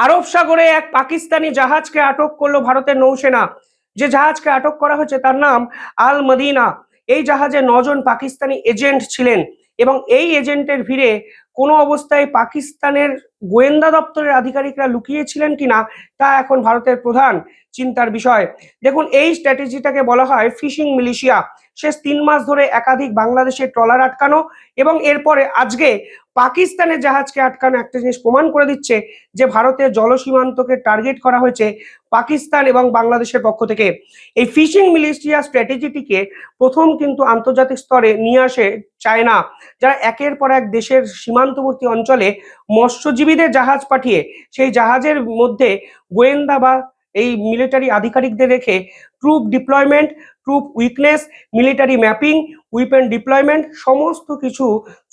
আরব সাগরে এক পাকিস্তানি জাহাজকে আটক করলো ভারতের নৌসেনা। যে জাহাজকে আটক করা হয়েছে তার নাম আল মদিনা। এই জাহাজে 9 জন পাকিস্তানি এজেন্ট ছিলেন এবং এই এজেন্টের ভিড়ে কোনো অবস্থায় পাকিস্তানের গোয়েন্দা দপ্তরের আধিকারিকরা লুকিয়েছিলেন কিনা তা এখন ভারতের প্রধান চিন্তার বিষয়। দেখুন, এই স্ট্র্যাটেজিটাকে বলা হয় ফিশিং মিলিশিয়া। শেষ 3 মাস ধরে একাধিক বাংলাদেশের ট্রলার আটকানো এবং এরপরে আজকে পাকিস্তানের জাহাজকে আটকানো একটা জিনিস প্রমাণ করে দিচ্ছে যে ভারতের জলসীমান্তকে টার্গেট করা হয়েছে পাকিস্তান এবং বাংলাদেশের পক্ষ থেকে। এই ফিশিং মিলিশিয়া স্ট্র্যাটেজিটিকে প্রথম কিন্তু আন্তর্জাতিক স্তরে নিয়ে আসে চায়না, যারা একের পর এক দেশের সীমান্তবর্তী অঞ্চলে মৎস্যজীবীদের জাহাজ পাঠিয়ে সেই জাহাজের মধ্যে গোয়েন্দা বা এই মিলিটারি আধিকারিকদের রেখে troop deployment, troop weakness, military mapping, weapon deployment সমস্ত কিছু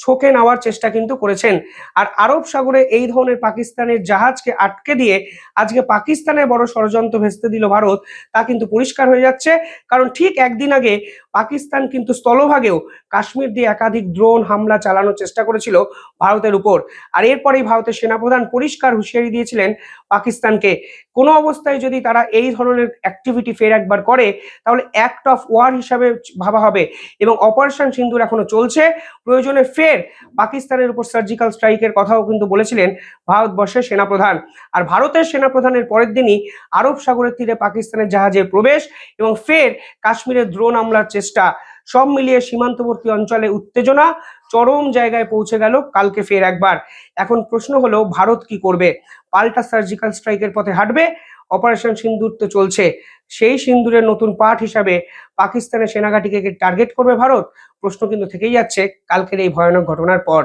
ছকে নেওয়ার চেষ্টা কিন্তু করেছেন। আর আরব সাগরে এই ধরনের পাকিস্তানের জাহাজকে আটকে দিয়ে আজকে পাকিস্তানের বড় ষড়যন্ত্র ভেস্তে দিল ভারত, তা কিন্তু পরিষ্কার হয়ে যাচ্ছে। কারণ ঠিক একদিন আগে পাকিস্তান কিন্তু স্থলভাগেও কাশ্মীর দিয়ে একাধিক ড্রোন হামলা চালানোর চেষ্টা করেছিল ভারতের উপর। আর এরপরেই ভারতের সেনাপ্রধান পরিষ্কার হুঁশিয়ারি দিয়েছিলেন পাকিস্তানকে, কোনো অবস্থায় যদি তারা এই ধরনের অ্যাক্টিভিটি ফের একবার করে তাহলে অ্যাক্ট অফ ওয়ার হিসাবে ভাবা হবে। এবং অপারেশন সিন্দুর এখনো চলছে, প্রয়োজনে ফের পাকিস্তানের উপর সার্জিক্যাল স্ট্রাইকের কথাও কিন্তু বলেছিলেন ভারতবর্ষের সেনাপ্রধান। আর ভারতের সেনাপ্রধানের পরের দিনই আরব সাগরের তীরে পাকিস্তানের জাহাজের প্রবেশ এবং ফের কাশ্মীরের ড্রোন হামলার চেষ্টা, সব মিলিয়ে সীমান্তবর্তী অঞ্চলে উত্তেজনা চরম জায়গায় পৌঁছে গেল কালকে ফের একবার। এখন প্রশ্ন হলো ভারত কি করবে? পাল্টা সার্জিক্যাল স্ট্রাইকের পথে হাঁটবে? অপারেশন সিন্দুর তো চলছে, সেই সিন্দুরের নতুন পার্ট হিসাবে পাকিস্তানের সেনাঘাঁটিকে টার্গেট করবে ভারত? প্রশ্ন কিন্তু থেকেই যাচ্ছে কালকের এই ভয়ানক ঘটনার পর।